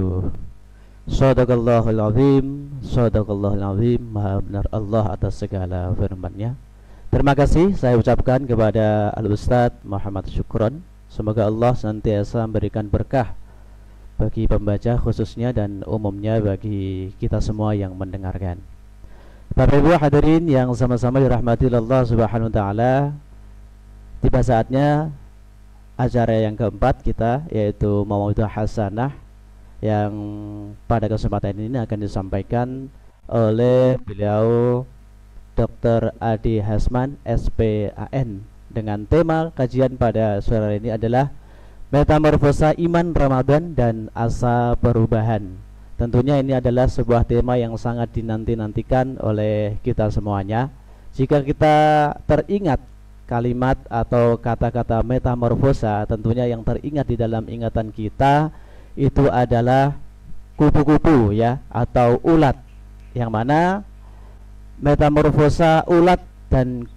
wabarakatuh. Shadaqallahul azim, shadaqallahul azim. Maha benar Allah atas segala firman-Nya. Terima kasih saya ucapkan kepada Al-Ustadz Muhammad Syukron. Semoga Allah senantiasa memberikan berkah bagi pembaca khususnya dan umumnya bagi kita semua yang mendengarkan. Bapak Ibu hadirin yang sama-sama dirahmati Allah Subhanahu wa taala, tiba saatnya acara yang keempat kita, yaitu Mauidhah Hasanah, yang pada kesempatan ini akan disampaikan oleh beliau Dr. Adi Hasman SPAN, dengan tema kajian pada sore ini adalah Metamorfosa Iman Ramadan dan Asa Perubahan. Tentunya ini adalah sebuah tema yang sangat dinanti-nantikan oleh kita semuanya. Jika kita teringat kalimat atau kata-kata metamorfosa, tentunya yang teringat di dalam ingatan kita itu adalah kupu-kupu ya, atau ulat, yang mana metamorfosa ulat dan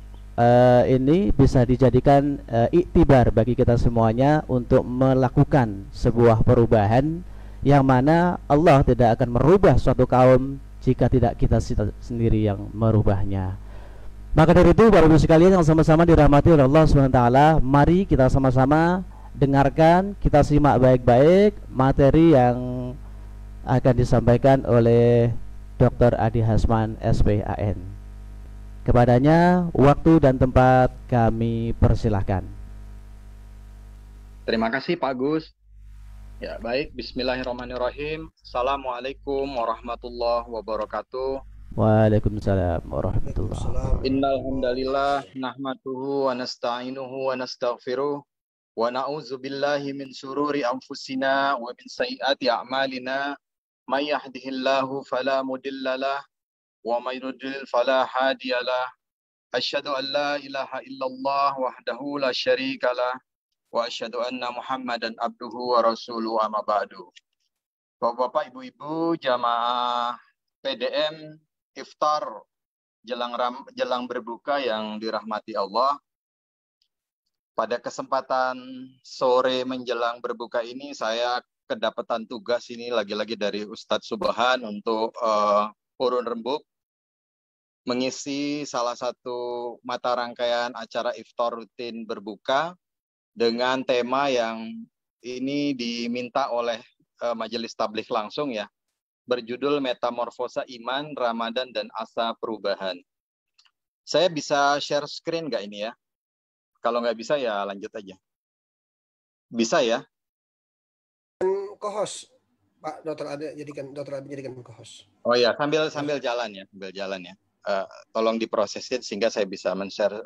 ini bisa dijadikan iktibar bagi kita semuanya untuk melakukan sebuah perubahan, yang mana Allah tidak akan merubah suatu kaum jika tidak kita sendiri yang merubahnya. Maka dari itu, Bapak Ibu sekalian yang sama-sama dirahmati oleh Allah SWT, mari kita sama-sama dengarkan, kita simak baik-baik materi yang akan disampaikan oleh Dr. Adi Hasman SPAN. Kepadanya waktu dan tempat kami persilahkan. Terima kasih Pak Gus. Ya, baik, bismillahirrahmanirrahim. Assalamualaikum warahmatullahi wabarakatuh. Waalaikumsalam warahmatullahi wabarakatuh. Innal hamdalillah nahmaduhu wa nasta'inuhu wa nastaghfiruh wa na'udzu billahi min syururi anfusina wa min sayyiati a'malina. May yahdihillahu fala mudhillalah wa may yudlil fala hadiyalah. Asyhadu an la ilaha illallah wahdahu la syarikalah wa asyhadu anna Muhammadan abduhu wa rasuluhu, amma ba'du. Bapak-bapak, ibu-ibu, jamaah PDM iftar jelang berbuka yang dirahmati Allah. Pada kesempatan sore menjelang berbuka ini, saya kedapatan tugas ini lagi-lagi dari Ustadz Subhan untuk urun rembuk, mengisi salah satu mata rangkaian acara iftar rutin berbuka dengan tema yang ini diminta oleh Majelis Tabligh langsung ya, berjudul Metamorfosa Iman, Ramadan, dan Asa Perubahan. Saya bisa share screen nggak ini ya? Kalau nggak bisa ya lanjut aja. Bisa ya? Co-host, Pak Dr. Adi jadikan co-host. Oh ya, sambil jalan ya, tolong diprosesin sehingga saya bisa men-share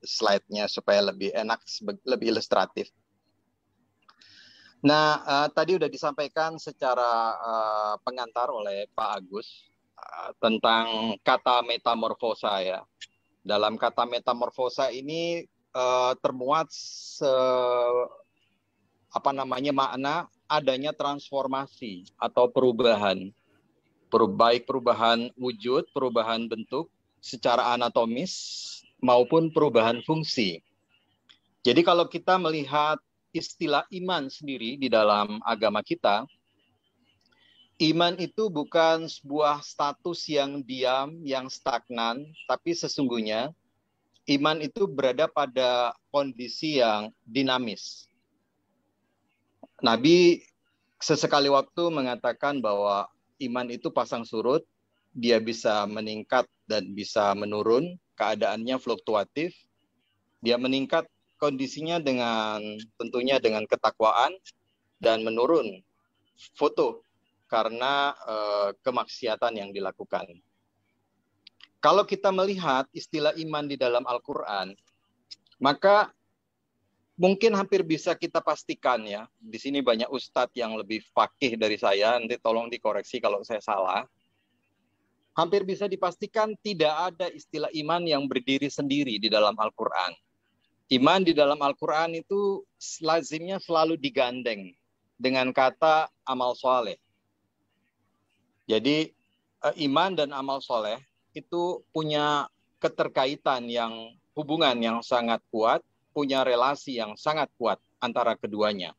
slide-nya supaya lebih enak, lebih ilustratif. Nah, tadi udah disampaikan secara pengantar oleh Pak Agus tentang kata metamorfosa ya. Dalam kata metamorfosa ini termuat makna adanya transformasi atau perubahan, baik perubahan wujud, perubahan bentuk secara anatomis maupun perubahan fungsi. Jadi kalau kita melihat istilah iman sendiri di dalam agama kita, iman itu bukan sebuah status yang diam, yang stagnan, tapi sesungguhnya iman itu berada pada kondisi yang dinamis. Nabi sesekali waktu mengatakan bahwa iman itu pasang surut, dia bisa meningkat dan bisa menurun, keadaannya fluktuatif, dia meningkat kondisinya tentunya dengan ketakwaan, dan menurun karena kemaksiatan yang dilakukan. Kalau kita melihat istilah iman di dalam Al-Quran, maka mungkin hampir bisa kita pastikan ya, di sini banyak ustadz yang lebih faqih dari saya, nanti tolong dikoreksi kalau saya salah. Hampir bisa dipastikan tidak ada istilah iman yang berdiri sendiri di dalam Al-Quran. Iman di dalam Al-Quran itu lazimnya selalu digandeng dengan kata amal soleh. Jadi iman dan amal soleh itu punya keterkaitan yang hubungan yang sangat kuat, punya relasi yang sangat kuat antara keduanya.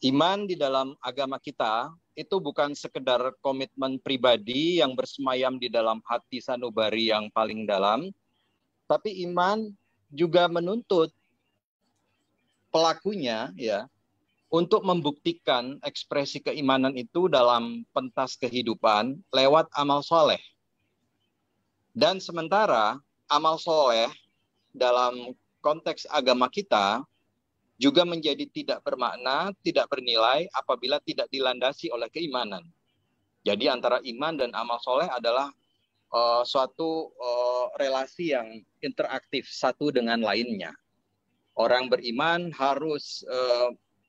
Iman di dalam agama kita itu bukan sekedar komitmen pribadi yang bersemayam di dalam hati sanubari yang paling dalam, tapi iman juga menuntut pelakunya ya untuk membuktikan ekspresi keimanan itu dalam pentas kehidupan lewat amal soleh. Dan sementara amal soleh dalam konteks agama kita juga menjadi tidak bermakna, tidak bernilai apabila tidak dilandasi oleh keimanan. Jadi antara iman dan amal soleh adalah suatu relasi yang interaktif satu dengan lainnya. Orang beriman harus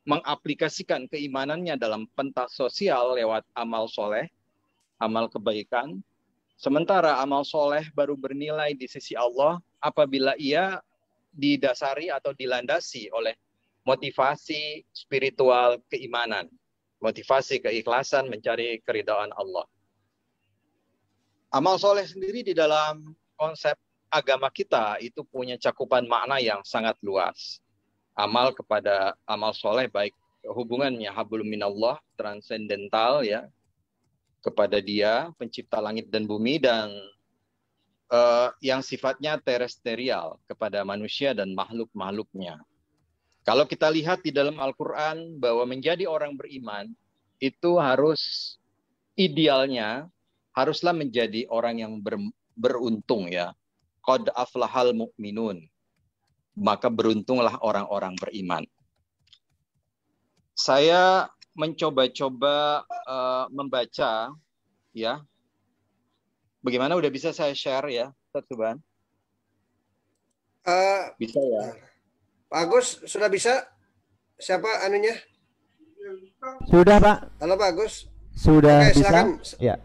mengaplikasikan keimanannya dalam pentas sosial lewat amal soleh, amal kebaikan. Sementara amal soleh baru bernilai di sisi Allah apabila ia didasari atau dilandasi oleh motivasi spiritual keimanan, motivasi keikhlasan mencari keridhaan Allah. Amal soleh sendiri di dalam konsep agama kita itu punya cakupan makna yang sangat luas. Amal kepada amal soleh baik hubungannya hablum minallah, transendental ya, kepada Dia pencipta langit dan bumi, dan yang sifatnya terestrial kepada manusia dan makhluk-makhluknya. Kalau kita lihat di dalam Al-Quran bahwa menjadi orang beriman itu harus idealnya haruslah menjadi orang yang beruntung ya. Qad aflahal mu'minun. Maka beruntunglah orang-orang beriman. Saya mencoba-coba membaca ya. Bagaimana, udah bisa saya share ya, Ustaz Subhan? Bisa ya. Pak Agus sudah bisa? Siapa anunya? Sudah, Pak. Halo Pak Agus. Sudah Oke, bisa? silakan. Ya.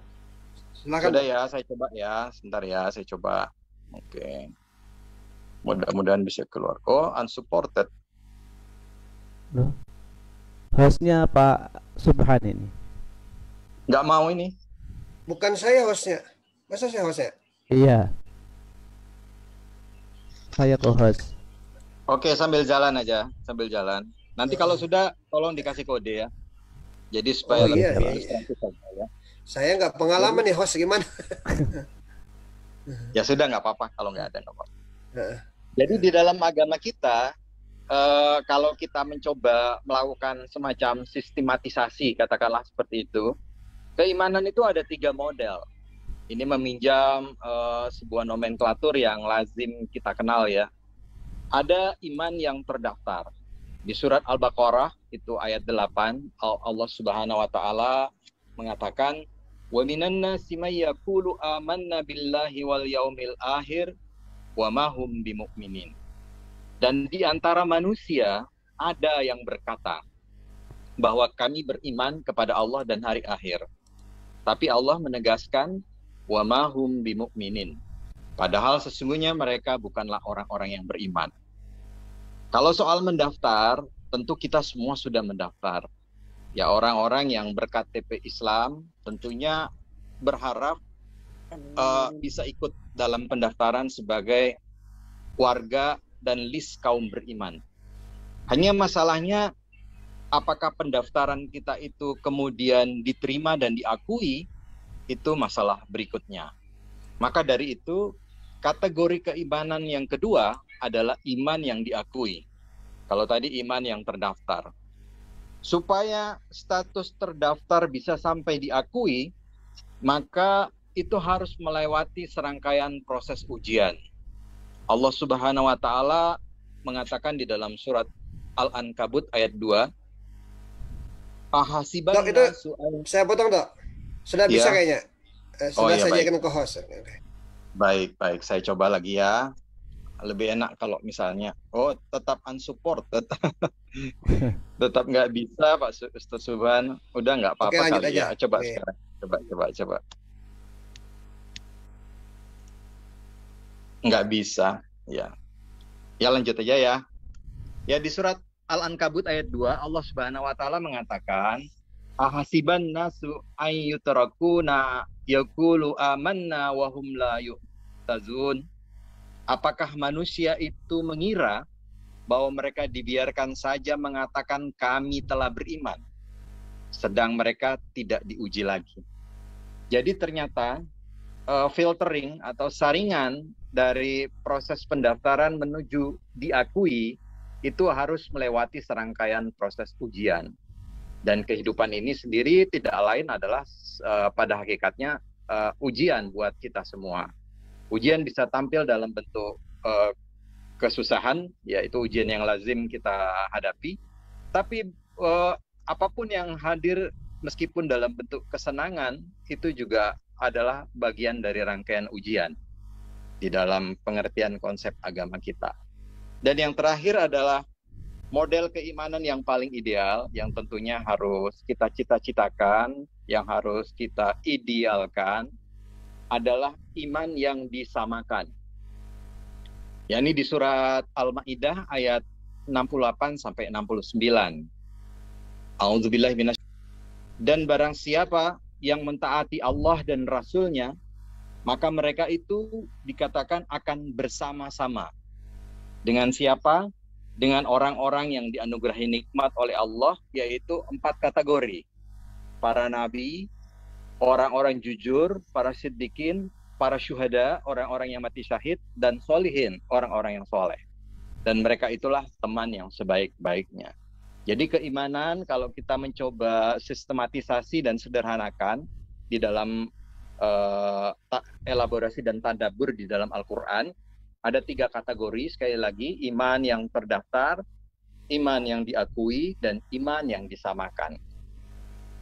Silakan. Sudah ya, saya coba ya. Sebentar ya, saya coba. Oke. Mudah-mudahan bisa keluar. Oh, unsupported. Loh. Hostnya Pak Subhan ini. Nggak mau ini. Bukan saya hostnya. Masa saya hostnya? Iya. Saya co-host. Oke, sambil jalan aja, sambil jalan. Nanti kalau sudah, tolong dikasih kode ya. Jadi supaya lebih ilustratif ya. Saya nggak pengalaman nih host gimana? Ya sudah, nggak apa-apa kalau nggak ada, nggak apa-apa. Jadi di dalam agama kita, kalau kita mencoba melakukan semacam sistematisasi, katakanlah seperti itu, keimanan itu ada 3 model. Ini meminjam sebuah nomenklatur yang lazim kita kenal ya. Ada iman yang terdaftar. Di surat Al-Baqarah itu ayat 8, Allah Subhanahu wa taala mengatakan, "Wa minan nasi may yaqulu amanna billahi wal yaumil akhir wa ma hum bimumin." Dan di antara manusia ada yang berkata bahwa kami beriman kepada Allah dan hari akhir. Tapi Allah menegaskan wa ma hum bimuminin. Padahal sesungguhnya mereka bukanlah orang-orang yang beriman. Kalau soal mendaftar, tentu kita semua sudah mendaftar. Ya, orang-orang yang ber-KTP Islam tentunya berharap bisa ikut dalam pendaftaran sebagai warga dan list kaum beriman. Hanya masalahnya, apakah pendaftaran kita itu kemudian diterima dan diakui, itu masalah berikutnya. Maka dari itu, kategori keimanan yang kedua adalah iman yang diakui. Kalau tadi iman yang terdaftar. Supaya status terdaftar bisa sampai diakui, maka itu harus melewati serangkaian proses ujian. Allah Subhanahu wa taala mengatakan di dalam surat Al-Ankabut ayat 2, ahasiban Dok, saya potong, Dok. Sudah bisa kayaknya. Sudah ya, saya baik. jadikan co-host. Okay. Baik, saya coba lagi ya. Lebih enak kalau misalnya, tetap unsupported. Tetap nggak bisa, Pak Ustaz Subhan. Udah nggak apa-apa kali aja. Ya. Coba sekarang. Coba. Nggak bisa, ya. Ya lanjut aja ya. Ya, di surat Al-Ankabut ayat 2, Allah Subhanahu wa taala mengatakan, ahasiban nasu ayyutrakuna yaqulu amanna wa hum la yu'tazun. Apakah manusia itu mengira bahwa mereka dibiarkan saja mengatakan kami telah beriman, sedang mereka tidak diuji lagi. Jadi ternyata filtering atau saringan dari proses pendaftaran menuju diakui itu harus melewati serangkaian proses ujian. Dan kehidupan ini sendiri tidak lain adalah pada hakikatnya ujian buat kita semua. Ujian bisa tampil dalam bentuk kesusahan, yaitu ujian yang lazim kita hadapi. Tapi apapun yang hadir meskipun dalam bentuk kesenangan, itu juga adalah bagian dari rangkaian ujian di dalam pengertian konsep agama kita. Dan yang terakhir adalah model keimanan yang paling ideal, yang tentunya harus kita cita-citakan, yang harus kita idealkan, adalah iman yang disamakan. Yakni di surat Al-Maidah ayat 68 sampai 69. A'udzubillahi minasy. Dan barang siapa yang mentaati Allah dan Rasul-Nya, maka mereka itu dikatakan akan bersama-sama. Dengan siapa? Dengan orang-orang yang dianugerahi nikmat oleh Allah, yaitu 4 kategori. Para nabi, orang-orang jujur, para siddiqin, para syuhada, orang-orang yang mati syahid, dan solihin, orang-orang yang soleh. Dan mereka itulah teman yang sebaik-baiknya. Jadi keimanan kalau kita mencoba sistematisasi dan sederhanakan di dalam elaborasi dan tadabbur di dalam Al-Quran, ada 3 kategori, sekali lagi, iman yang terdaftar, iman yang diakui, dan iman yang disamakan.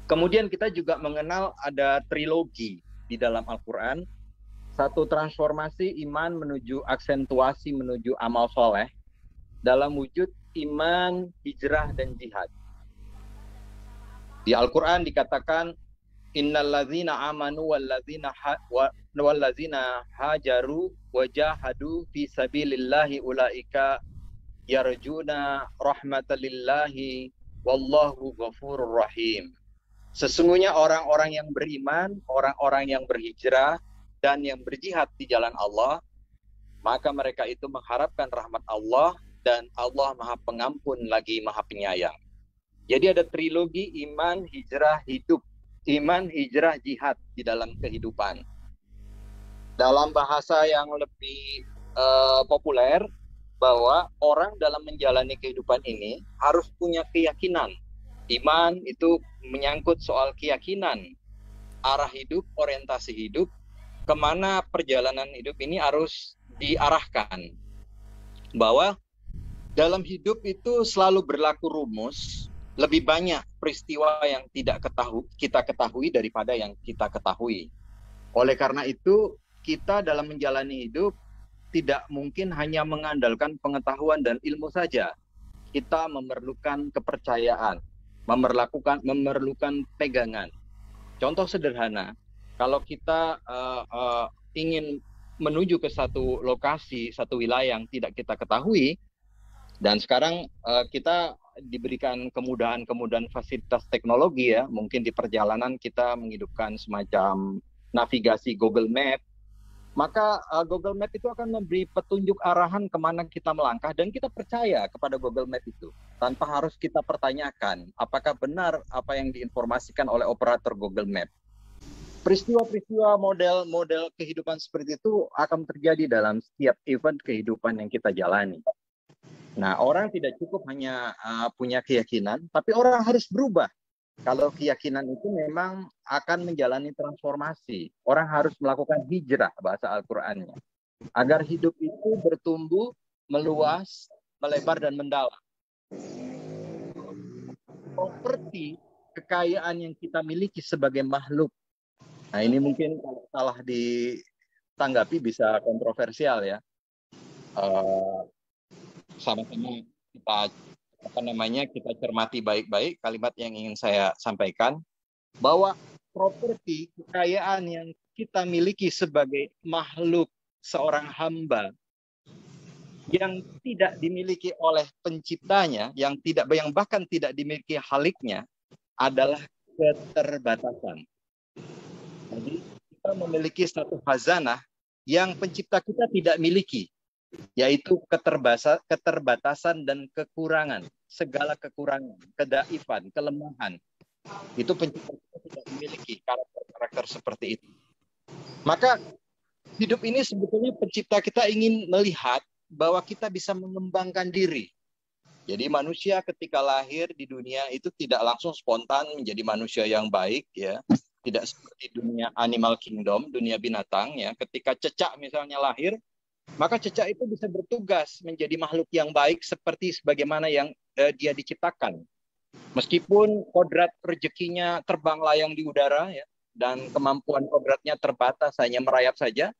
Kemudian kita juga mengenal ada trilogi di dalam Al-Quran, satu transformasi iman menuju aksentuasi menuju amal soleh, dalam wujud iman, hijrah, dan jihad. Di Al-Quran dikatakan, innallazina amanu wallazina hajaru wajahadu fi sabilillahi ulaika yarjuna rahmatalillahi wallahu ghafurur rahim. Sesungguhnya orang-orang yang beriman, orang-orang yang berhijrah, dan yang berjihad di jalan Allah, maka mereka itu mengharapkan rahmat Allah, dan Allah Maha Pengampun lagi Maha Penyayang. Jadi ada trilogi iman, hijrah, hidup. Iman, hijrah, jihad di dalam kehidupan. Dalam bahasa yang lebih populer, bahwa orang dalam menjalani kehidupan ini harus punya keyakinan. Iman itu menyangkut soal keyakinan, arah hidup, orientasi hidup, kemana perjalanan hidup ini harus diarahkan. Bahwa dalam hidup itu selalu berlaku rumus, lebih banyak peristiwa yang tidak kita ketahui daripada yang kita ketahui. Oleh karena itu, kita dalam menjalani hidup tidak mungkin hanya mengandalkan pengetahuan dan ilmu saja. Kita memerlukan kepercayaan, memerlukan pegangan. Contoh sederhana, kalau kita ingin menuju ke satu lokasi, satu wilayah yang tidak kita ketahui, dan sekarang kita diberikan kemudahan-kemudahan fasilitas teknologi ya, mungkin di perjalanan kita menghidupkan semacam navigasi Google Map, maka Google Map itu akan memberi petunjuk arahan kemana kita melangkah, dan kita percaya kepada Google Map itu, tanpa harus kita pertanyakan apakah benar apa yang diinformasikan oleh operator Google Map. Peristiwa-peristiwa model kehidupan seperti itu akan terjadi dalam setiap event kehidupan yang kita jalani. Nah, orang tidak cukup hanya punya keyakinan, tapi orang harus berubah. Kalau keyakinan itu memang akan menjalani transformasi. Orang harus melakukan hijrah, bahasa Al-Qur'annya. Agar hidup itu bertumbuh, meluas, melebar, dan mendalam. Properti, kekayaan yang kita miliki sebagai makhluk. Nah, ini mungkin kalau salah ditanggapi bisa kontroversial ya. Sama-sama kita cermati baik-baik kalimat yang ingin saya sampaikan, bahwa properti kekayaan yang kita miliki sebagai makhluk, seorang hamba yang tidak dimiliki oleh penciptanya, yang bahkan tidak dimiliki Khaliknya, adalah keterbatasan. Jadi kita memiliki satu khazanah yang pencipta kita tidak miliki. yaitu keterbatasan dan kekurangan, segala kekurangan, kedaifan, kelemahan. Itu pencipta kita tidak memiliki karakter-karakter seperti itu. Maka hidup ini sebetulnya pencipta kita ingin melihat bahwa kita bisa mengembangkan diri. Jadi manusia ketika lahir di dunia itu tidak langsung spontan menjadi manusia yang baik, ya. Tidak seperti dunia animal kingdom, dunia binatang, ya. Ketika cecak misalnya lahir, maka cecak itu bisa bertugas menjadi makhluk yang baik seperti sebagaimana yang dia diciptakan. Meskipun kodrat rezekinya terbang layang di udara, ya, dan kemampuan kodratnya terbatas hanya merayap saja,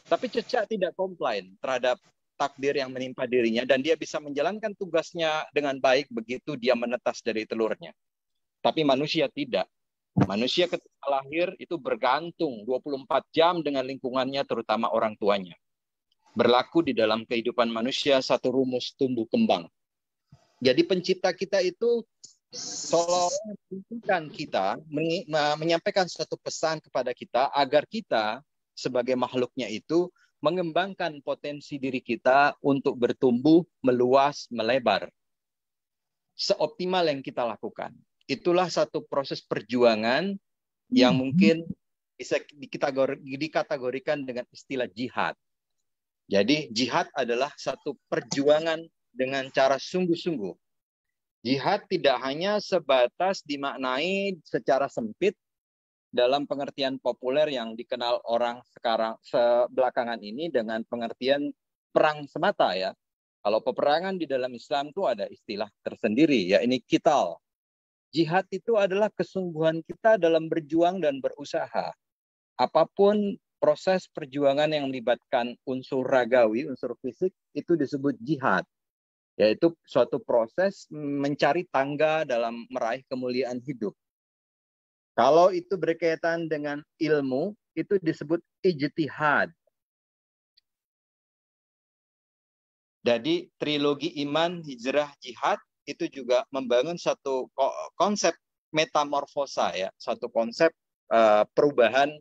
tapi cecak tidak komplain terhadap takdir yang menimpa dirinya, dan dia bisa menjalankan tugasnya dengan baik begitu dia menetas dari telurnya. Tapi manusia tidak. Manusia ketika lahir itu bergantung 24 jam dengan lingkungannya, terutama orang tuanya. Berlaku di dalam kehidupan manusia satu rumus tumbuh kembang. Jadi pencipta kita itu seolah-olah menginginkan kita, menyampaikan suatu pesan kepada kita agar kita sebagai makhluknya itu mengembangkan potensi diri kita untuk bertumbuh, meluas, melebar. Seoptimal yang kita lakukan. Itulah satu proses perjuangan yang mungkin bisa dikategorikan dengan istilah jihad. Jadi jihad adalah satu perjuangan dengan cara sungguh-sungguh. Jihad tidak hanya sebatas dimaknai secara sempit dalam pengertian populer yang dikenal orang sekarang sebelakangan ini dengan pengertian perang semata, ya. Kalau peperangan di dalam Islam itu ada istilah tersendiri, ya, ini qital. Jihad itu adalah kesungguhan kita dalam berjuang dan berusaha. Apapun proses perjuangan yang melibatkan unsur ragawi, unsur fisik, itu disebut jihad. Yaitu suatu proses mencari tangga dalam meraih kemuliaan hidup. Kalau itu berkaitan dengan ilmu, itu disebut ijtihad. Jadi trilogi iman, hijrah, jihad itu juga membangun satu konsep metamorfosa, ya, satu konsep perubahan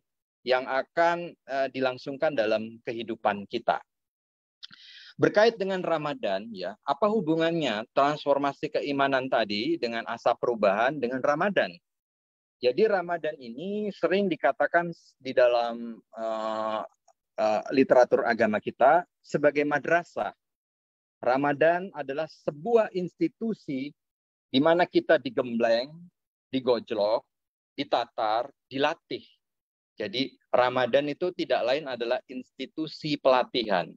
yang akan dilangsungkan dalam kehidupan kita. Berkait dengan Ramadan, ya, apa hubungannya transformasi keimanan tadi dengan asa perubahan dengan Ramadan? Jadi Ramadan ini sering dikatakan di dalam literatur agama kita sebagai madrasah. Ramadan adalah sebuah institusi di mana kita digembleng, digojlok, ditatar, dilatih. Jadi Ramadan itu tidak lain adalah institusi pelatihan.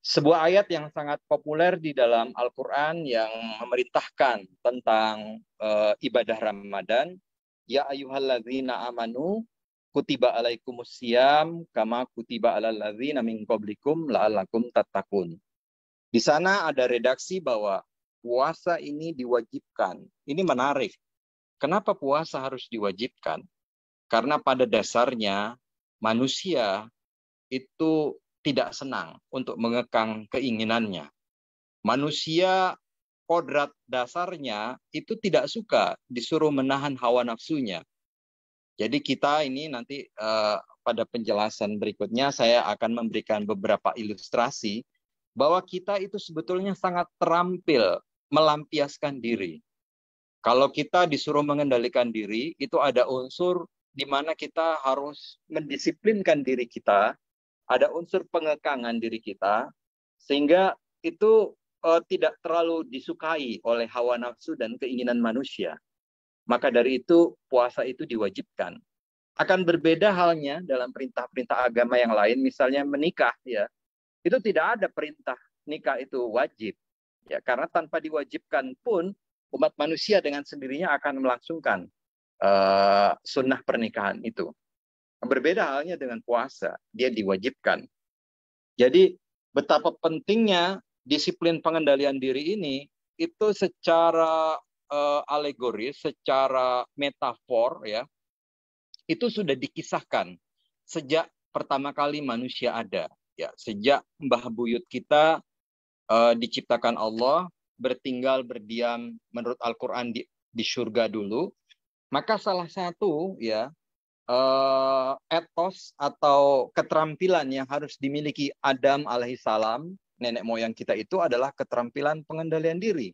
Sebuah ayat yang sangat populer di dalam Al-Quran yang memerintahkan tentang ibadah Ramadan, ya ayyuhalladzina amanu kutiba alaikumusiyam kama kutiba alal ladzina min qablikum la'allakum tattaqun. Di sana ada redaksi bahwa puasa ini diwajibkan. Ini menarik. Kenapa puasa harus diwajibkan? Karena pada dasarnya manusia itu tidak senang untuk mengekang keinginannya. Manusia kodrat dasarnya itu tidak suka disuruh menahan hawa nafsunya. Jadi kita ini nanti pada penjelasan berikutnya saya akan memberikan beberapa ilustrasi bahwa kita itu sebetulnya sangat terampil melampiaskan diri. Kalau kita disuruh mengendalikan diri, itu ada unsur di mana kita harus mendisiplinkan diri kita, ada unsur pengekangan diri kita, sehingga itu tidak terlalu disukai oleh hawa nafsu dan keinginan manusia. Maka dari itu puasa itu diwajibkan. Akan berbeda halnya dalam perintah-perintah agama yang lain, misalnya menikah, ya. Itu tidak ada perintah nikah itu wajib. Ya, karena tanpa diwajibkan pun umat manusia dengan sendirinya akan melangsungkan sunnah pernikahan itu. Berbeda halnya dengan puasa, dia diwajibkan. Jadi betapa pentingnya disiplin pengendalian diri ini itu secara alegoris, secara metafor, ya, itu sudah dikisahkan sejak pertama kali manusia ada, ya, sejak mbah buyut kita diciptakan Allah, bertinggal berdiam menurut Al-Quran di surga dulu. Maka salah satu, ya, etos atau keterampilan yang harus dimiliki Adam alaihissalam, nenek moyang kita itu adalah keterampilan pengendalian diri.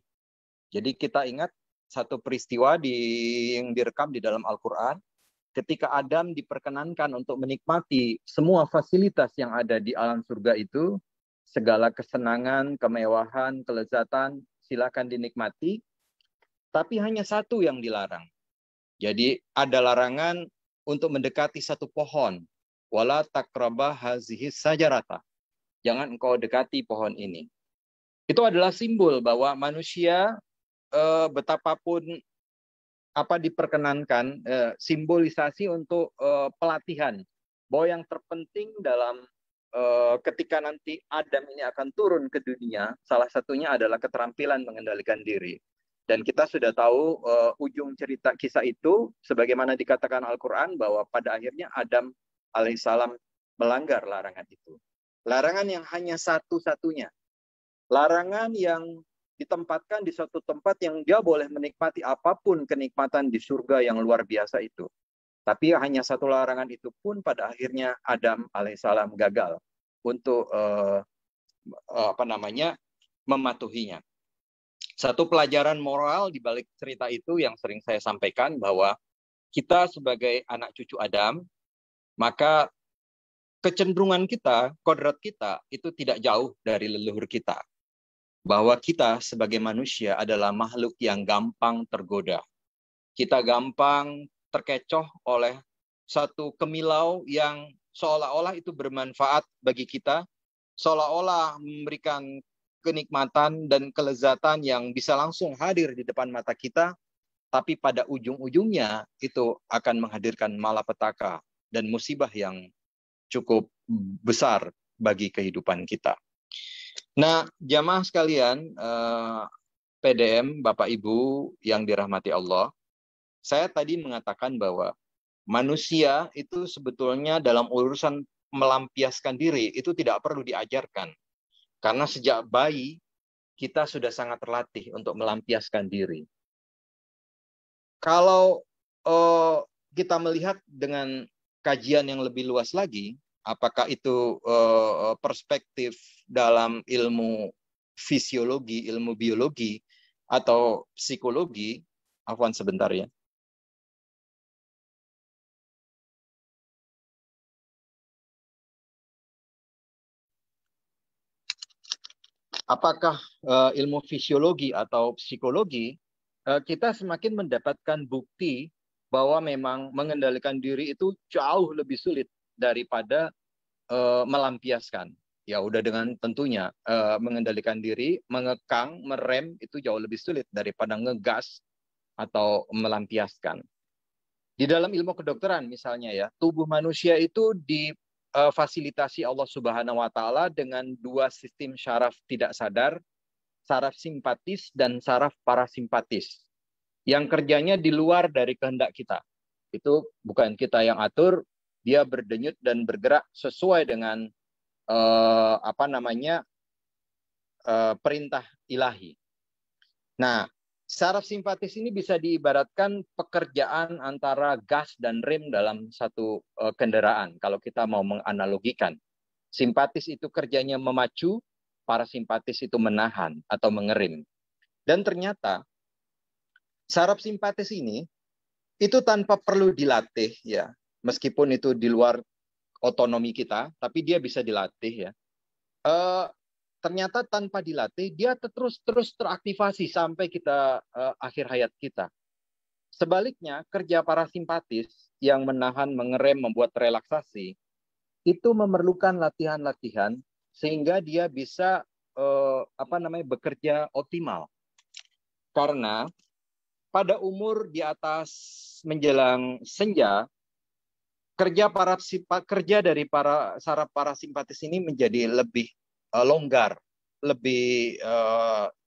Jadi kita ingat satu peristiwa yang direkam di dalam Al-Quran, ketika Adam diperkenankan untuk menikmati semua fasilitas yang ada di alam surga itu, segala kesenangan, kemewahan, kelezatan, silakan dinikmati, tapi hanya satu yang dilarang. Jadi ada larangan untuk mendekati satu pohon. Wala taqrabah hazihi sajarata. Jangan engkau dekati pohon ini. Itu adalah simbol bahwa manusia betapapun diperkenankan, simbolisasi untuk pelatihan. Bahwa yang terpenting dalam ketika nanti Adam ini akan turun ke dunia, salah satunya adalah keterampilan mengendalikan diri. Dan kita sudah tahu ujung cerita kisah itu, sebagaimana dikatakan Al-Quran, bahwa pada akhirnya Adam alaihissalam melanggar larangan itu. Larangan yang hanya satu-satunya. Larangan yang ditempatkan di suatu tempat yang dia boleh menikmati apapun kenikmatan di surga yang luar biasa itu. Tapi hanya satu larangan itu pun pada akhirnya Adam alaihissalam gagal untuk mematuhinya. Satu pelajaran moral di balik cerita itu yang sering saya sampaikan, bahwa kita sebagai anak cucu Adam, maka kecenderungan kita, kodrat kita itu tidak jauh dari leluhur kita. Bahwa kita sebagai manusia adalah makhluk yang gampang tergoda. Kita gampang terkecoh oleh satu kemilau yang seolah-olah itu bermanfaat bagi kita, seolah-olah memberikan kenikmatan dan kelezatan yang bisa langsung hadir di depan mata kita, tapi pada ujung-ujungnya itu akan menghadirkan malapetaka dan musibah yang cukup besar bagi kehidupan kita. Nah, jamaah sekalian, PDM, Bapak Ibu yang dirahmati Allah, saya tadi mengatakan bahwa manusia itu sebetulnya dalam urusan melampiaskan diri itu tidak perlu diajarkan. Karena sejak bayi kita sudah sangat terlatih untuk melampiaskan diri. Kalau kita melihat dengan kajian yang lebih luas lagi, apakah itu perspektif dalam ilmu fisiologi, ilmu biologi, atau psikologi, afwan sebentar ya. Apakah ilmu fisiologi atau psikologi, kita semakin mendapatkan bukti bahwa memang mengendalikan diri itu jauh lebih sulit daripada melampiaskan. Ya udah, dengan tentunya mengendalikan diri, mengekang, merem itu jauh lebih sulit daripada ngegas atau melampiaskan. Di dalam ilmu kedokteran misalnya ya, tubuh manusia itu difasilitasi Allah Subhanahu wa taala dengan dua sistem syaraf tidak sadar, saraf simpatis dan saraf parasimpatis, yang kerjanya di luar dari kehendak kita. Itu bukan kita yang atur, dia berdenyut dan bergerak sesuai dengan perintah ilahi. Nah, saraf simpatis ini bisa diibaratkan pekerjaan antara gas dan rem dalam satu kendaraan. Kalau kita mau menganalogikan, simpatis itu kerjanya memacu, parasimpatis itu menahan atau mengerem. Dan ternyata saraf simpatis ini itu tanpa perlu dilatih ya, meskipun itu di luar otonomi kita, tapi dia bisa dilatih ya. Ternyata tanpa dilatih dia terus teraktivasi sampai kita akhir hayat kita. Sebaliknya, kerja parasimpatis yang menahan, mengerem, membuat relaksasi itu memerlukan latihan-latihan sehingga dia bisa bekerja optimal. Karena pada umur di atas menjelang senja, kerja dari para saraf parasimpatis ini menjadi lebih longgar, lebih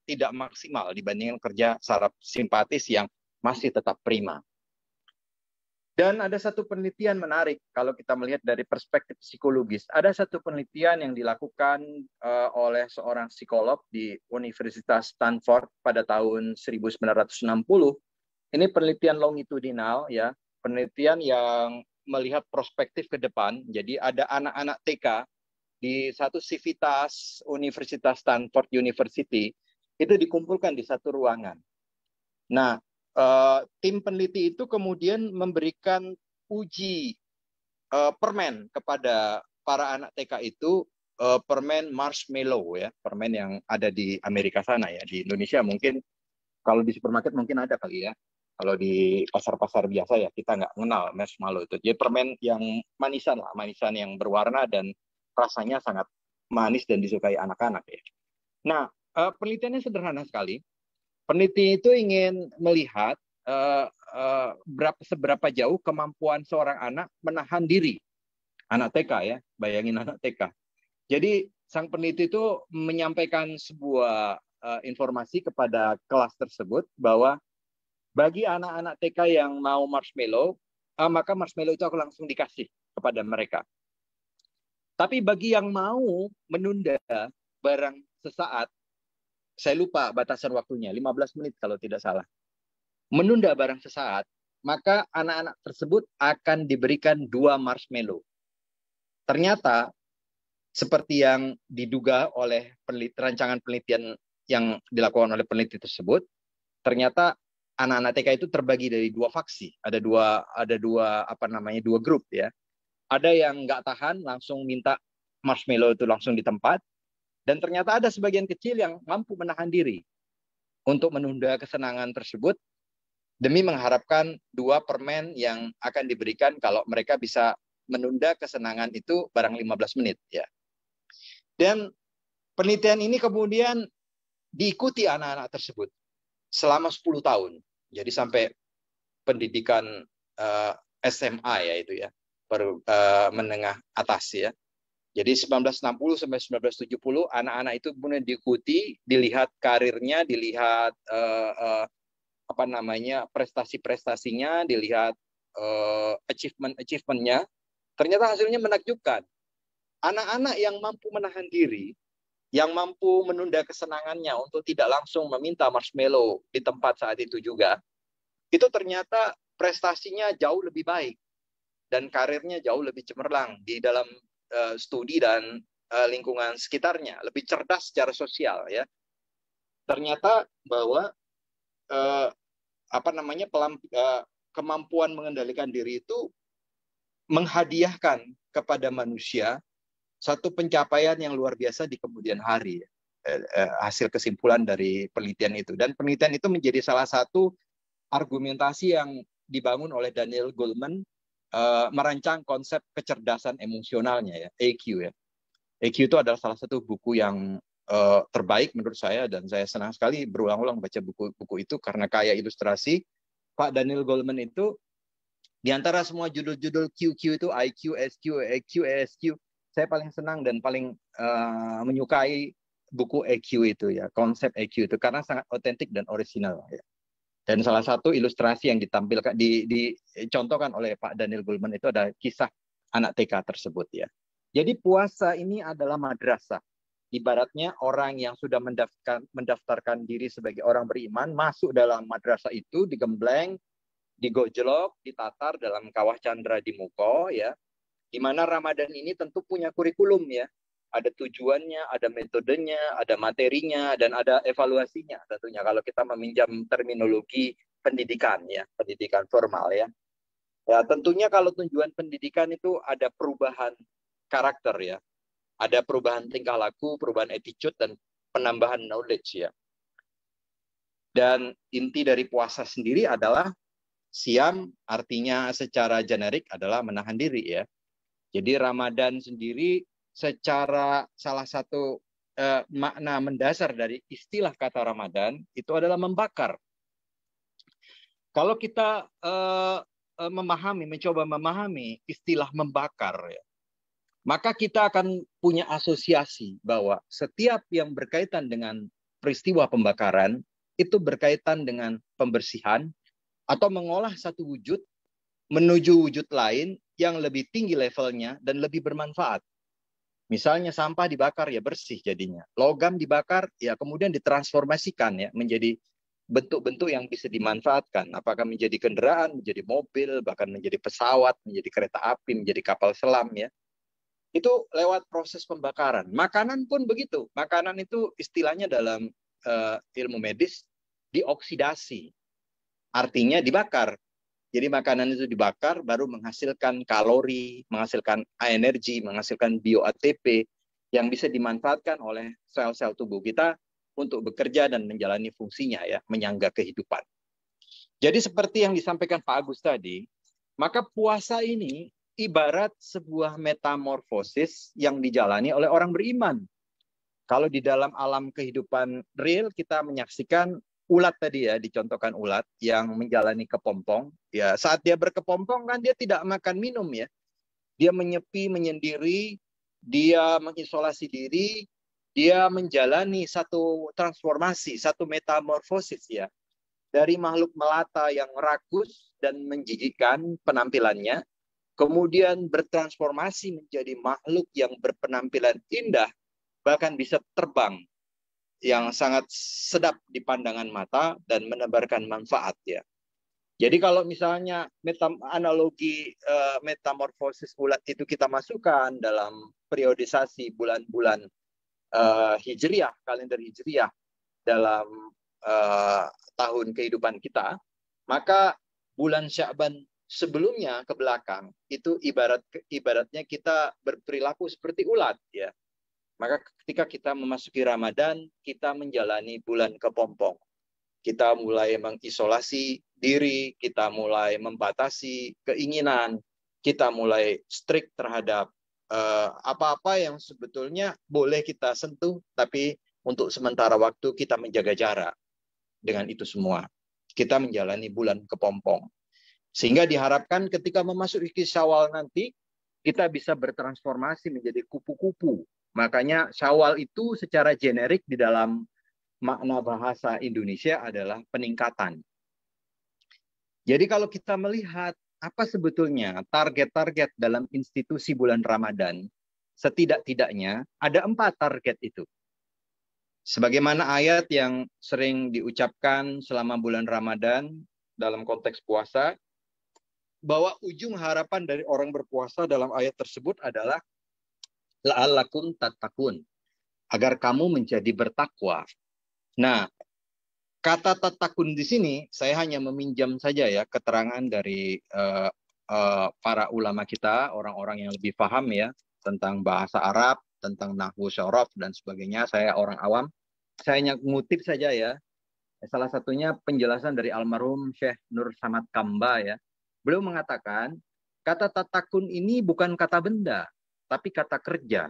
tidak maksimal dibandingkan kerja saraf simpatis yang masih tetap prima. Dan ada satu penelitian menarik kalau kita melihat dari perspektif psikologis. Ada satu penelitian yang dilakukan oleh seorang psikolog di Universitas Stanford pada tahun 1960. Ini penelitian longitudinal ya, penelitian yang melihat perspektif ke depan. Jadi ada anak-anak TK di satu sivitas Universitas Stanford University itu dikumpulkan di satu ruangan. Nah, tim peneliti itu kemudian memberikan uji permen kepada para anak TK itu, permen marshmallow ya, permen yang ada di Amerika sana ya. Di Indonesia mungkin kalau di supermarket mungkin ada kali ya. Kalau di pasar-pasar biasa ya kita nggak mengenal marshmallow itu. Jadi permen yang manisan lah, manisan yang berwarna dan rasanya sangat manis dan disukai anak-anak ya. Nah, penelitiannya sederhana sekali. Peneliti itu ingin melihat seberapa jauh kemampuan seorang anak menahan diri. Anak TK ya, bayangin anak TK. Jadi sang peneliti itu menyampaikan sebuah informasi kepada kelas tersebut bahwa bagi anak-anak TK yang mau marshmallow, maka marshmallow itu aku langsung dikasih kepada mereka. Tapi bagi yang mau menunda barang sesaat, saya lupa batasan waktunya, 15 menit kalau tidak salah. Menunda barang sesaat, maka anak-anak tersebut akan diberikan 2 marshmallow. Ternyata, seperti yang diduga oleh rancangan penelitian yang dilakukan oleh peneliti tersebut, ternyata anak-anak TK itu terbagi dari 2 faksi. Ada dua grup ya. Ada yang nggak tahan, langsung minta marshmallow itu langsung di tempat. Dan ternyata ada sebagian kecil yang mampu menahan diri untuk menunda kesenangan tersebut demi mengharapkan 2 permen yang akan diberikan kalau mereka bisa menunda kesenangan itu barang 15 menit ya. Dan penelitian ini kemudian diikuti anak-anak tersebut selama 10 tahun. Jadi sampai pendidikan SMA ya itu ya, menengah atas ya. Jadi 1960 sampai 1970 anak-anak itu kemudian diikuti, dilihat karirnya, dilihat prestasi-prestasinya, dilihat achievement-nya. Ternyata hasilnya menakjubkan. Anak-anak yang mampu menahan diri, yang mampu menunda kesenangannya untuk tidak langsung meminta marshmallow di tempat saat itu juga, itu ternyata prestasinya jauh lebih baik dan karirnya jauh lebih cemerlang di dalam studi dan lingkungan sekitarnya, lebih cerdas secara sosial ya. Ternyata bahwa kemampuan mengendalikan diri itu menghadiahkan kepada manusia satu pencapaian yang luar biasa di kemudian hari. Hasil kesimpulan dari penelitian itu, dan penelitian itu menjadi salah satu argumentasi yang dibangun oleh Daniel Goleman merancang konsep kecerdasan emosionalnya ya, EQ ya. EQ itu adalah salah satu buku yang terbaik menurut saya, dan saya senang sekali berulang-ulang baca buku itu karena kaya ilustrasi. Pak Daniel Goleman itu di antara semua judul-judul QQ itu IQ, SQ, EQ, ESQ, saya paling senang dan paling menyukai buku EQ itu ya, konsep EQ itu karena sangat otentik dan orisinal ya. Dan salah satu ilustrasi yang ditampilkan dicontohkan oleh Pak Daniel Goleman itu ada kisah anak TK tersebut ya. Jadi puasa ini adalah madrasah. Ibaratnya orang yang sudah mendaftarkan diri sebagai orang beriman masuk dalam madrasah itu, digembleng, digojlok, ditatar dalam kawah candra di muko ya. Di mana Ramadan ini tentu punya kurikulum ya. Ada tujuannya, ada metodenya, ada materinya, dan ada evaluasinya tentunya kalau kita meminjam terminologi pendidikan ya, pendidikan formal ya. Ya tentunya kalau tujuan pendidikan itu ada perubahan karakter ya, ada perubahan tingkah laku, perubahan attitude, dan penambahan knowledge ya. Dan inti dari puasa sendiri adalah siam, artinya secara generik adalah menahan diri ya. Jadi Ramadan sendiri secara salah satu makna mendasar dari istilah kata Ramadan itu adalah membakar. Kalau kita mencoba memahami istilah membakar, ya, maka kita akan punya asosiasi bahwa setiap yang berkaitan dengan peristiwa pembakaran itu berkaitan dengan pembersihan atau mengolah satu wujud menuju wujud lain yang lebih tinggi levelnya dan lebih bermanfaat. Misalnya sampah dibakar ya bersih jadinya. Logam dibakar ya kemudian ditransformasikan ya menjadi bentuk-bentuk yang bisa dimanfaatkan. Apakah menjadi kendaraan, menjadi mobil, bahkan menjadi pesawat, menjadi kereta api, menjadi kapal selam ya. Itu lewat proses pembakaran. Makanan pun begitu. Makanan itu istilahnya dalam ilmu medis dioksidasi. Artinya dibakar. Jadi makanan itu dibakar baru menghasilkan kalori, menghasilkan energi, menghasilkan bio ATP yang bisa dimanfaatkan oleh sel-sel tubuh kita untuk bekerja dan menjalani fungsinya ya, menyangga kehidupan. Jadi seperti yang disampaikan Pak Agus tadi, maka puasa ini ibarat sebuah metamorfosis yang dijalani oleh orang beriman. Kalau di dalam alam kehidupan real kita menyaksikan ulat tadi ya, dicontohkan ulat yang menjalani kepompong. Ya, saat dia berkepompong kan dia tidak makan minum ya. Dia menyepi, menyendiri, dia mengisolasi diri, dia menjalani satu transformasi, satu metamorfosis ya. Dari makhluk melata yang rakus dan menjijikkan penampilannya, kemudian bertransformasi menjadi makhluk yang berpenampilan indah, bahkan bisa terbang, yang sangat sedap di pandangan mata dan menebarkan manfaat ya. Jadi kalau misalnya analogi metamorfosis ulat itu kita masukkan dalam periodisasi bulan-bulan hijriah, kalender hijriah dalam tahun kehidupan kita, maka bulan Sya'ban sebelumnya ke belakang itu ibaratnya kita berperilaku seperti ulat ya. Maka ketika kita memasuki Ramadan, kita menjalani bulan kepompong. Kita mulai mengisolasi diri, kita mulai membatasi keinginan, kita mulai strict terhadap apa-apa yang sebetulnya boleh kita sentuh, tapi untuk sementara waktu kita menjaga jarak dengan itu semua. Kita menjalani bulan kepompong. Sehingga diharapkan ketika memasuki Syawal nanti, kita bisa bertransformasi menjadi kupu-kupu. Makanya Syawal itu secara generik di dalam makna bahasa Indonesia adalah peningkatan. Jadi kalau kita melihat apa sebetulnya target-target dalam institusi bulan Ramadan, setidak-tidaknya ada 4 target itu. Sebagaimana ayat yang sering diucapkan selama bulan Ramadan dalam konteks puasa, bahwa ujung harapan dari orang berpuasa dalam ayat tersebut adalah la'allakum tattaqun, agar kamu menjadi bertakwa. Nah, kata tattaqun di sini saya hanya meminjam saja ya keterangan dari para ulama kita, orang-orang yang lebih paham ya tentang bahasa Arab, tentang nahwu syaraf dan sebagainya. Saya orang awam. Saya hanya ngutip saja ya. Salah satunya penjelasan dari almarhum Syekh Nur Samad Kamba ya. Beliau mengatakan kata tattaqun ini bukan kata benda, tapi kata kerja.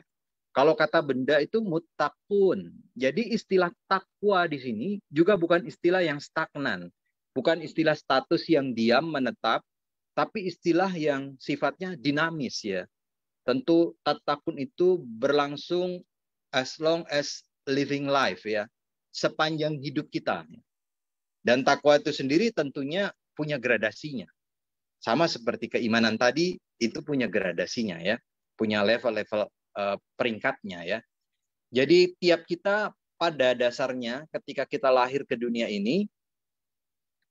Kalau kata benda itu muttaqun. Jadi istilah takwa di sini juga bukan istilah yang stagnan. Bukan istilah status yang diam menetap, tapi istilah yang sifatnya dinamis ya. Tentu tattaqun itu berlangsung as long as living life ya. Sepanjang hidup kita. Dan takwa itu sendiri tentunya punya gradasinya. Sama seperti keimanan tadi, itu punya gradasinya ya. Punya level-level peringkatnya ya. Jadi tiap kita pada dasarnya ketika kita lahir ke dunia ini,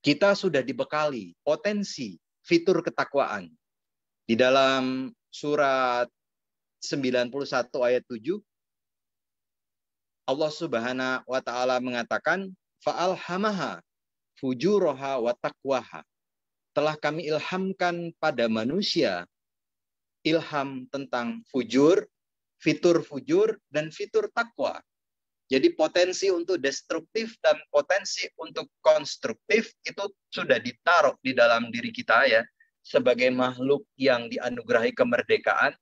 kita sudah dibekali potensi fitur ketakwaan. Di dalam surat 91 ayat 7, Allah Subhanahu wa taala mengatakan fa'alhamaha fujuraha wa taqwaha. Telah kami ilhamkan pada manusia ilham tentang fujur, fitur fujur, dan fitur takwa. Jadi potensi untuk destruktif dan potensi untuk konstruktif itu sudah ditaruh di dalam diri kita ya. Sebagai makhluk yang dianugerahi kemerdekaan,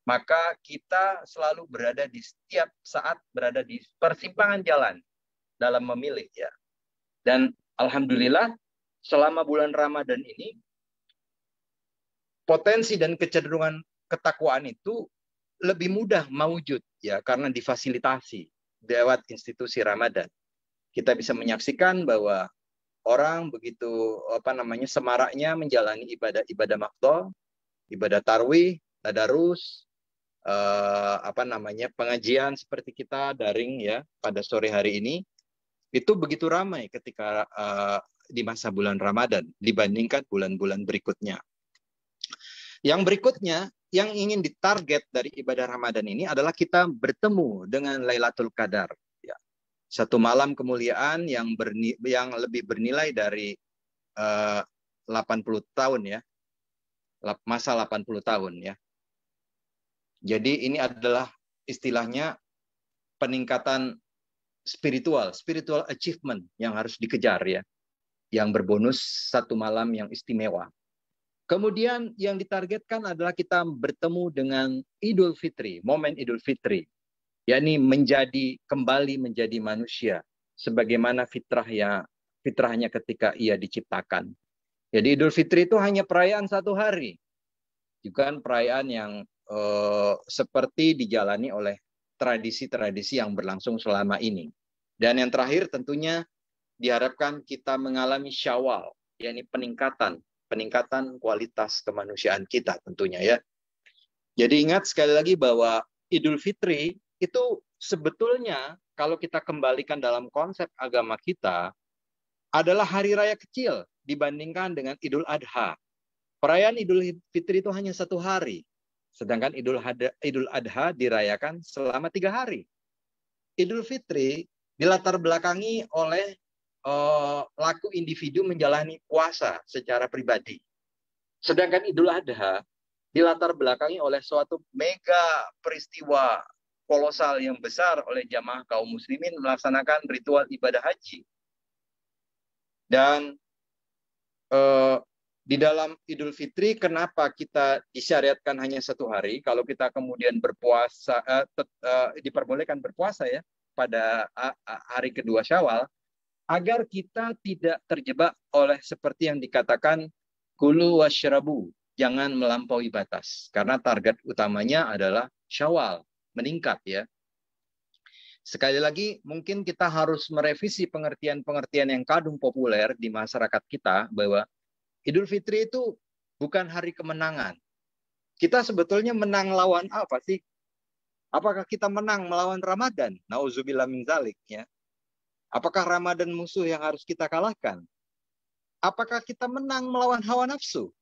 maka kita selalu berada di setiap saat berada di persimpangan jalan dalam memilih ya. Dan alhamdulillah selama bulan Ramadan ini potensi dan kecenderungan ketakwaan itu lebih mudah mewujud ya karena difasilitasi lewat institusi Ramadan. Kita bisa menyaksikan bahwa orang begitu semaraknya menjalani ibadah makdho, ibadah tarwih, tadarus, pengajian seperti kita daring ya pada sore hari ini. itu begitu ramai ketika di masa bulan Ramadan dibandingkan bulan-bulan berikutnya. Yang berikutnya, yang ingin ditarget dari ibadah Ramadan ini adalah kita bertemu dengan Lailatul Qadar. Ya. Satu malam kemuliaan yang lebih bernilai dari 80 tahun ya. Masa 80 tahun ya. Jadi ini adalah istilahnya peningkatan spiritual achievement yang harus dikejar ya. Yang berbonus satu malam yang istimewa. Kemudian yang ditargetkan adalah kita bertemu dengan Idul Fitri, momen Idul Fitri, yakni kembali menjadi manusia, sebagaimana fitrahnya ketika ia diciptakan. Jadi Idul Fitri itu hanya perayaan satu hari, bukan perayaan yang seperti dijalani oleh tradisi-tradisi yang berlangsung selama ini. Dan yang terakhir tentunya diharapkan kita mengalami Syawal, yakni peningkatan kualitas kemanusiaan kita tentunya ya. Jadi ingat sekali lagi bahwa Idul Fitri itu sebetulnya kalau kita kembalikan dalam konsep agama kita adalah hari raya kecil dibandingkan dengan Idul Adha. Perayaan Idul Fitri itu hanya satu hari, sedangkan Idul Adha dirayakan selama 3 hari. Idul Fitri dilatar belakangi oleh laku individu menjalani puasa secara pribadi. Sedangkan Idul Adha dilatar belakangi oleh suatu mega peristiwa kolosal yang besar oleh jamaah kaum muslimin melaksanakan ritual ibadah haji. Dan di dalam Idul Fitri, kenapa kita disyariatkan hanya satu hari? Kalau kita kemudian berpuasa, diperbolehkan berpuasa ya pada hari kedua Syawal, agar kita tidak terjebak oleh seperti yang dikatakan kulu wasyrabu, jangan melampaui batas. Karena target utamanya adalah Syawal, meningkat ya. Sekali lagi, mungkin kita harus merevisi pengertian-pengertian yang kadung populer di masyarakat kita bahwa Idul Fitri itu bukan hari kemenangan. Kita sebetulnya menang lawan apa sih? Apakah kita menang melawan Ramadan? Nauzubillah min dzalik ya. Apakah Ramadan musuh yang harus kita kalahkan? Apakah kita menang melawan hawa nafsu?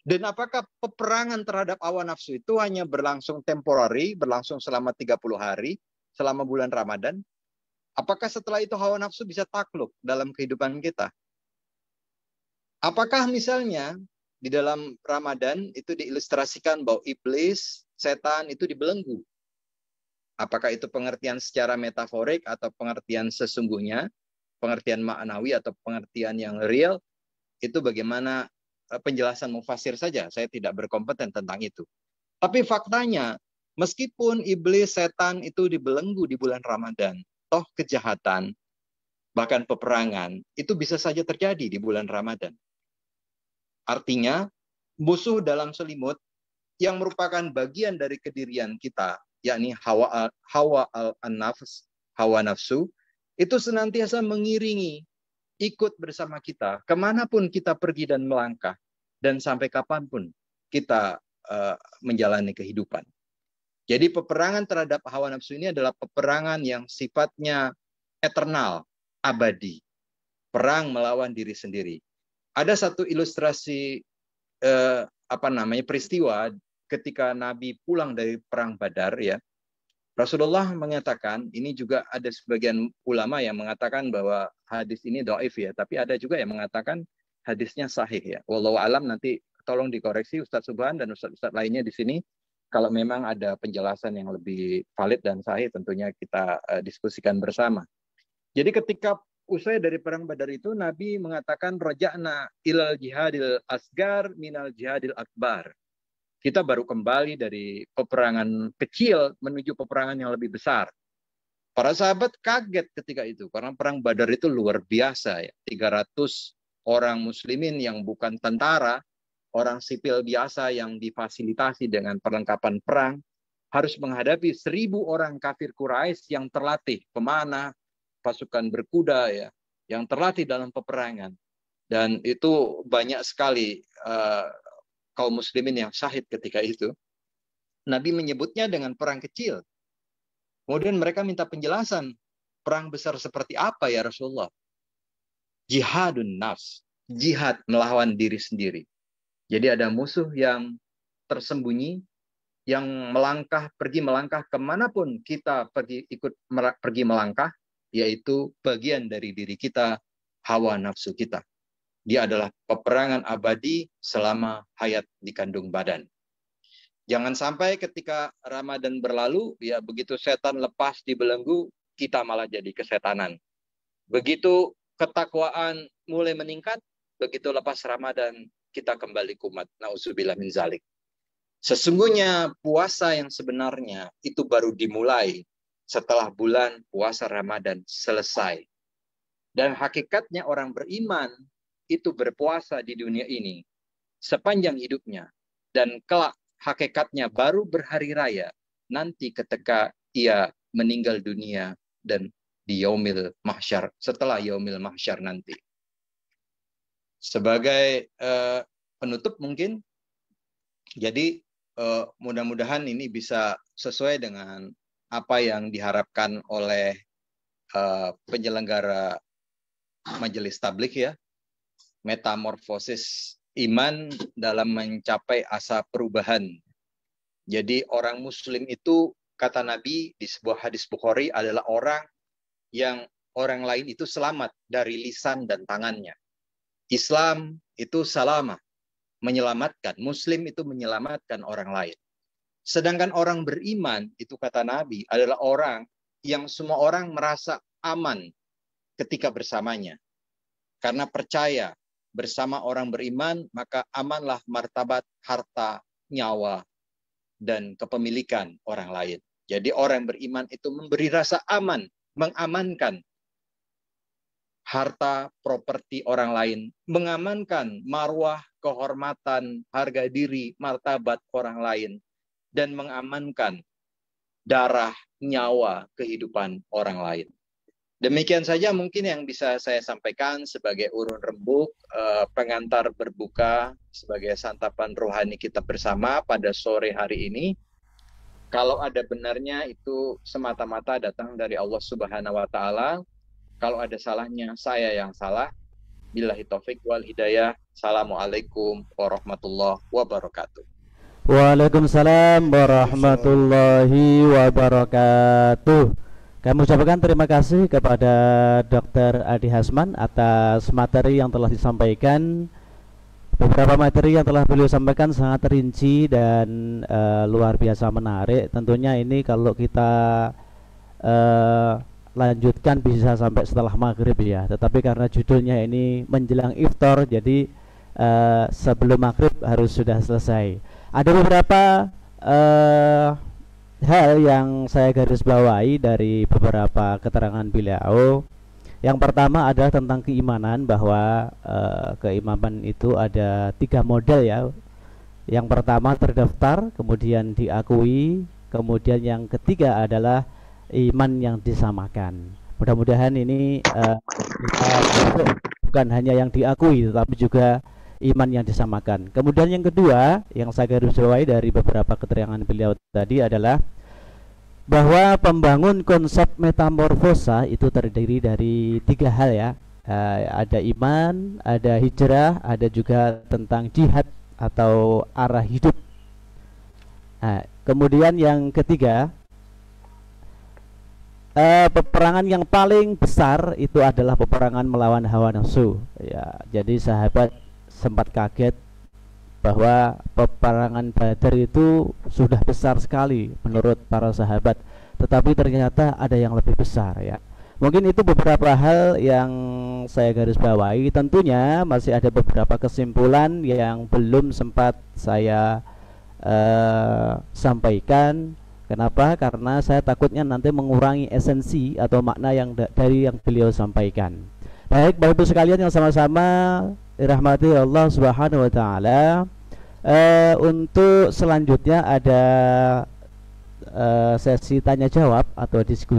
Dan apakah peperangan terhadap hawa nafsu itu hanya berlangsung temporary, berlangsung selama 30 hari, selama bulan Ramadan? Apakah setelah itu hawa nafsu bisa takluk dalam kehidupan kita? Apakah misalnya di dalam Ramadan itu diilustrasikan bahwa iblis, setan itu dibelenggu? Apakah itu pengertian secara metaforik atau pengertian sesungguhnya, pengertian maknawi atau pengertian yang real, itu bagaimana penjelasan mufasir saja. Saya tidak berkompeten tentang itu. Tapi faktanya, meskipun iblis, setan itu dibelenggu di bulan Ramadan, toh kejahatan, bahkan peperangan, itu bisa saja terjadi di bulan Ramadan. Artinya, musuh dalam selimut yang merupakan bagian dari kedirian kita, yakni hawa nafsu, itu senantiasa mengiringi, ikut bersama kita, kemanapun kita pergi dan melangkah, dan sampai kapanpun kita menjalani kehidupan. Jadi peperangan terhadap hawa nafsu ini adalah peperangan yang sifatnya eternal, abadi. Perang melawan diri sendiri. Ada satu ilustrasi peristiwa ketika Nabi pulang dari perang Badar ya. Rasulullah mengatakan, ini juga ada sebagian ulama yang mengatakan bahwa hadis ini dhaif ya, tapi ada juga yang mengatakan hadisnya sahih ya. Wallahu alam, nanti tolong dikoreksi Ustaz Subhan dan Ustaz-Ustaz lainnya di sini. Kalau memang ada penjelasan yang lebih valid dan sahih, tentunya kita diskusikan bersama. Jadi ketika usai dari perang Badar itu, Nabi mengatakan raja'na ilal jihadil asgar minal jihadil akbar. Kita baru kembali dari peperangan kecil menuju peperangan yang lebih besar. Para sahabat kaget ketika itu, karena perang Badar itu luar biasa ya. 300 orang muslimin yang bukan tentara, orang sipil biasa yang difasilitasi dengan perlengkapan perang, harus menghadapi 1000 orang kafir Quraisy yang terlatih, pemanah, pasukan berkuda ya, yang terlatih dalam peperangan. Dan itu banyak sekali kaum muslimin yang syahid ketika itu. Nabi menyebutnya dengan perang kecil. Kemudian mereka minta penjelasan. Perang besar seperti apa ya Rasulullah? Jihadun nafs, jihad melawan diri sendiri. Jadi ada musuh yang tersembunyi, yang pergi melangkah kemanapun kita pergi melangkah, yaitu bagian dari diri kita, hawa nafsu kita. Dia adalah peperangan abadi selama hayat di kandung badan. Jangan sampai ketika Ramadan berlalu, ya begitu setan lepas di belenggu, kita malah jadi kesetanan. Begitu ketakwaan mulai meningkat, begitu lepas Ramadan, kita kembali kumat. Nauzubillah min zalik. Sesungguhnya puasa yang sebenarnya itu baru dimulai setelah bulan puasa Ramadan selesai. Dan hakikatnya orang beriman itu berpuasa di dunia ini sepanjang hidupnya. Dan kelak hakikatnya baru berhari raya nanti ketika ia meninggal dunia dan di yaumil mahsyar, setelah yaumil mahsyar nanti. Sebagai penutup mungkin, jadi mudah-mudahan ini bisa sesuai dengan apa yang diharapkan oleh penyelenggara majelis tabligh ya, metamorfosis iman dalam mencapai asa perubahan. Jadi orang muslim itu, kata Nabi di sebuah hadis Bukhari, adalah orang yang orang lain itu selamat dari lisan dan tangannya. Islam itu salamah, menyelamatkan. Muslim itu menyelamatkan orang lain. Sedangkan orang beriman, itu kata Nabi, adalah orang yang semua orang merasa aman ketika bersamanya. Karena percaya bersama orang beriman, maka amanlah martabat, harta, nyawa, dan kepemilikan orang lain. Jadi orang beriman itu memberi rasa aman, mengamankan harta, properti orang lain, mengamankan marwah, kehormatan, harga diri, martabat orang lain, dan mengamankan darah, nyawa, kehidupan orang lain. Demikian saja mungkin yang bisa saya sampaikan sebagai urun rembuk, pengantar berbuka, sebagai santapan rohani kita bersama pada sore hari ini. Kalau ada benarnya itu semata-mata datang dari Allah Subhanahu wa Ta'ala. Kalau ada salahnya, saya yang salah. Billahi taufik wal hidayah. Assalamualaikum warahmatullahi wabarakatuh. Waalaikumsalam warahmatullahi wabarakatuh. Kami ucapkan terima kasih kepada Dr. Adi Hasman atas materi yang telah disampaikan. Beberapa materi yang telah beliau sampaikan sangat rinci dan luar biasa menarik. Tentunya ini kalau kita lanjutkan bisa sampai setelah maghrib ya. Tetapi karena judulnya ini menjelang iftar, jadi sebelum maghrib harus sudah selesai. Ada beberapa hal yang saya garis bawahi dari beberapa keterangan beliau. Yang pertama adalah tentang keimanan, bahwa keimanan itu ada 3 model ya. Yang pertama terdaftar, kemudian diakui, kemudian yang ketiga adalah iman yang disamakan. Mudah-mudahan ini bukan hanya yang diakui, tetapi juga iman yang disamakan. Kemudian yang kedua yang saya garis bawahi dari beberapa keterangan beliau tadi adalah bahwa pembangun konsep metamorfosa itu terdiri dari 3 hal ya. Ada iman, ada hijrah, ada juga tentang jihad atau arah hidup. Kemudian yang ketiga, peperangan yang paling besar itu adalah peperangan melawan hawa nafsu ya. Jadi sahabat sempat kaget bahwa peperangan Badar itu sudah besar sekali menurut para sahabat, tetapi ternyata ada yang lebih besar ya. Mungkin itu beberapa hal yang saya garis bawahi. Tentunya masih ada beberapa kesimpulan yang belum sempat saya sampaikan. Kenapa? Karena saya takutnya nanti mengurangi esensi atau makna yang dari yang beliau sampaikan. Baik, Bapak Ibu sekalian yang sama-sama dirahmati Allah Subhanahu wa Ta'ala, untuk selanjutnya ada sesi tanya jawab atau diskusi.